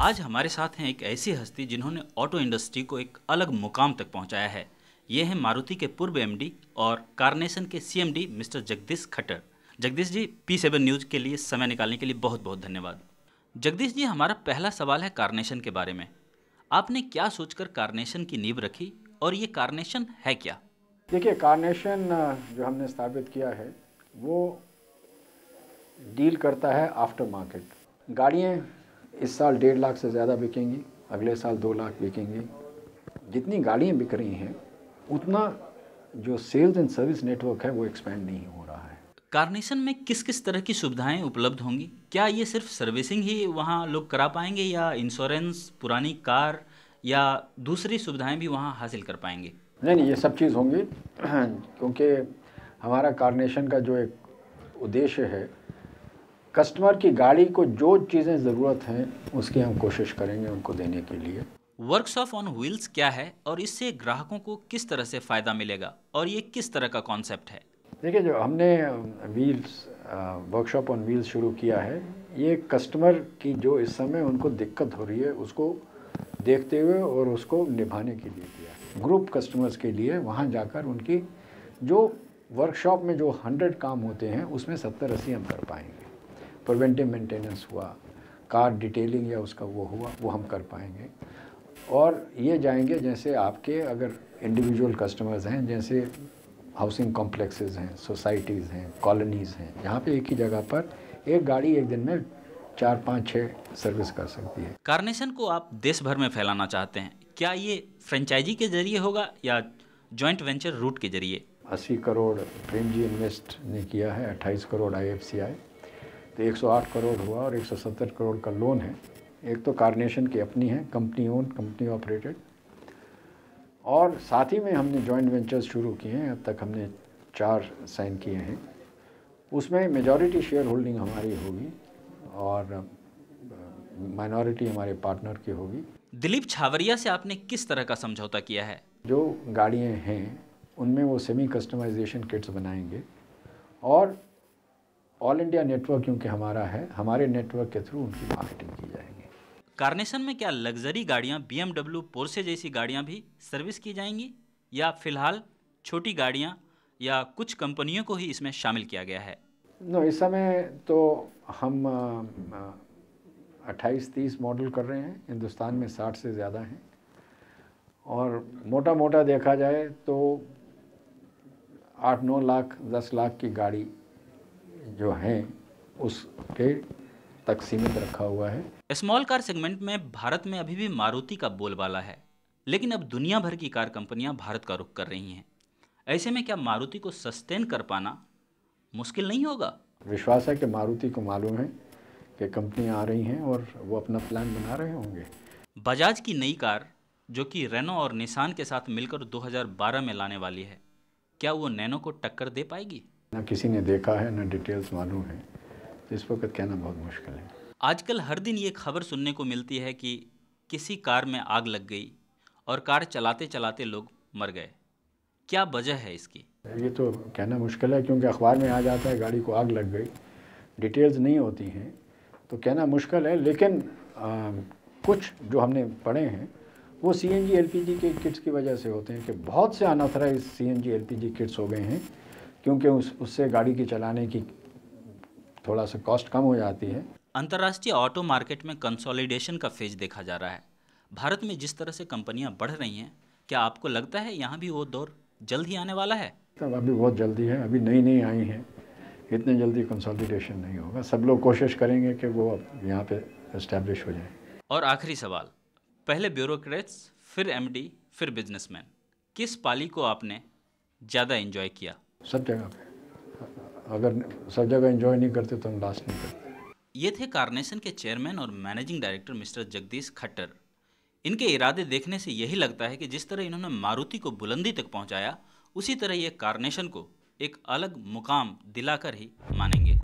आज हमारे साथ हैं एक ऐसी हस्ती जिन्होंने ऑटो इंडस्ट्री को एक अलग मुकाम तक पहुंचाया है। ये हैं मारुति के पूर्व एमडी और कारनेशन के CMD mister Jagdish Khattar. Jagdish ji, P7 news के लिए समय निकालने के लिए बहुत बहुत धन्यवाद। जगदीश जी, हमारा पहला सवाल है कारनेशन के बारे में। आपने क्या सोचकर कारनेशन की नींव रखी और ये कारनेशन है क्या? देखिए, कारनेशन जो हमने स्थापित किया है वो डील करता है आफ्टर मार्केट। गाड़ियाँ इस साल 1.5 लाख से ज़्यादा बिकेंगी, अगले साल 2 लाख बिकेंगी। जितनी गाड़ियाँ बिक रही हैं उतना जो सेल्स एंड सर्विस नेटवर्क है वो एक्सपेंड नहीं हो रहा है। कारनेशन में किस किस तरह की सुविधाएं उपलब्ध होंगी? क्या ये सिर्फ सर्विसिंग ही वहाँ लोग करा पाएंगे या इंश्योरेंस, पुरानी कार या दूसरी सुविधाएं भी वहाँ हासिल कर पाएंगे? नहीं, ये सब चीज़ होंगी क्योंकि हमारा कारनेशन का जो एक उद्देश्य है, कस्टमर की गाड़ी को जो चीज़ें ज़रूरत हैं उसकी हम कोशिश करेंगे उनको देने के लिए। वर्कशॉप ऑन व्हील्स क्या है और इससे ग्राहकों को किस तरह से फ़ायदा मिलेगा और ये किस तरह का कॉन्सेप्ट है? देखिए, जो हमने वर्कशॉप ऑन व्हील्स शुरू किया है, ये कस्टमर की जो इस समय उनको दिक्कत हो रही है उसको देखते हुए और उसको निभाने के लिए किया है। ग्रुप कस्टमर्स के लिए वहाँ जाकर उनकी जो वर्कशॉप में जो 100 काम होते हैं उसमें 70-80 हम कर पाएंगे। प्रिवेंटिव मेंटेनेंस हुआ, कार डिटेलिंग या उसका वो हुआ, वो हम कर पाएंगे। और ये जाएंगे जैसे आपके अगर इंडिविजुअल कस्टमर्स हैं, जैसे हाउसिंग कॉम्प्लेक्सेस हैं, सोसाइटीज़ हैं, कॉलोनीज़ हैं, जहाँ पे एक ही जगह पर एक गाड़ी एक दिन में 4, 5, 6 सर्विस कर सकती है। कारनेशन को आप देश भर में फैलाना चाहते हैं, क्या ये फ्रेंचाइजी के जरिए होगा या जॉइंट वेंचर रूट के जरिए? 80 करोड़ प्रेम जी इन्वेस्ट ने किया है, 28 करोड़ IFCI, तो 108 करोड़ हुआ और 170 करोड़ का लोन है। एक तो कारनेशन की अपनी है, कंपनी ओन, कंपनी ऑपरेटेड, और साथ ही में हमने जॉइंट वेंचर्स शुरू किए हैं। अब तक हमने 4 साइन किए हैं। उसमें मेजॉरिटी शेयर होल्डिंग हमारी होगी और माइनॉरिटी हमारे पार्टनर की होगी। दिलीप छावरिया से आपने किस तरह का समझौता किया है? जो गाड़ियाँ हैं उनमें वो सेमी कस्टमाइजेशन किट्स बनाएंगे और ऑल इंडिया नेटवर्क क्योंकि हमारा है, हमारे नेटवर्क के थ्रू उनकी मार्केटिंग की जाएगी। कारनेशन में क्या लग्जरी गाड़ियाँ BMW, पोर्शे जैसी गाड़ियाँ भी सर्विस की जाएंगी या फिलहाल छोटी गाड़ियाँ या कुछ कंपनियों को ही इसमें शामिल किया गया है? नो, इस समय तो हम 28-30 मॉडल कर रहे हैं। हिंदुस्तान में 60 से ज़्यादा हैं और मोटा मोटा देखा जाए तो 8-9 लाख 10 लाख की गाड़ी जो हैं उसके तक सीमित रखा हुआ है। स्मॉल कार सेगमेंट में भारत में अभी भी मारुति का बोलबाला है, लेकिन अब दुनिया भर की कार कंपनियां भारत का रुख कर रही हैं। ऐसे में क्या मारुति को सस्टेन कर पाना मुश्किल नहीं होगा? विश्वास है कि मारुति को मालूम है कि कंपनियां आ रही हैं और वो अपना प्लान बना रहे होंगे। बजाज की नई कार जो कि रेनो और निसान के साथ मिलकर 2012 में लाने वाली है, क्या वो नैनो को टक्कर दे पाएगी? ना किसी ने देखा है, ना डिटेल्स मालूम है, तो इस वक्त कहना बहुत मुश्किल है। आजकल हर दिन ये खबर सुनने को मिलती है कि किसी कार में आग लग गई और कार चलाते चलाते लोग मर गए। क्या वजह है इसकी? ये तो कहना मुश्किल है क्योंकि अखबार में आ जाता है गाड़ी को आग लग गई, डिटेल्स नहीं होती हैं, तो कहना मुश्किल है। लेकिन कुछ जो हमने पढ़े हैं वो CNG LPG के किट्स की वजह से होते हैं कि बहुत से अनऑथराइज्ड CNG LPG किट्स हो गए हैं, क्योंकि उससे गाड़ी की चलाने की थोड़ा सा कॉस्ट कम हो जाती है। अंतर्राष्ट्रीय ऑटो मार्केट में कंसोलिडेशन का फेज देखा जा रहा है। भारत में जिस तरह से कंपनियां बढ़ रही हैं, क्या आपको लगता है यहाँ भी वो दौर जल्द ही आने वाला है? तब अभी बहुत जल्दी है, अभी नई आई हैं, इतने जल्दी कंसोलिडेशन नहीं होगा। सब लोग कोशिश करेंगे कि वो यहाँ पे एस्टैब्लिश हो जाए। और आखिरी सवाल, पहले ब्यूरोक्रेट्स, फिर MD, फिर बिजनेसमैन, किस पाली को आपने ज़्यादा एंजॉय किया? सब जगह पे। अगर सब जगह एंजॉय नहीं करते तो हम लास्ट नहीं करते। ये थे कारनेशन के चेयरमैन और managing director mister Jagdish Khattar. इनके इरादे देखने से यही लगता है कि जिस तरह इन्होंने मारुति को बुलंदी तक पहुंचाया, उसी तरह ये कारनेशन को एक अलग मुकाम दिलाकर ही मानेंगे।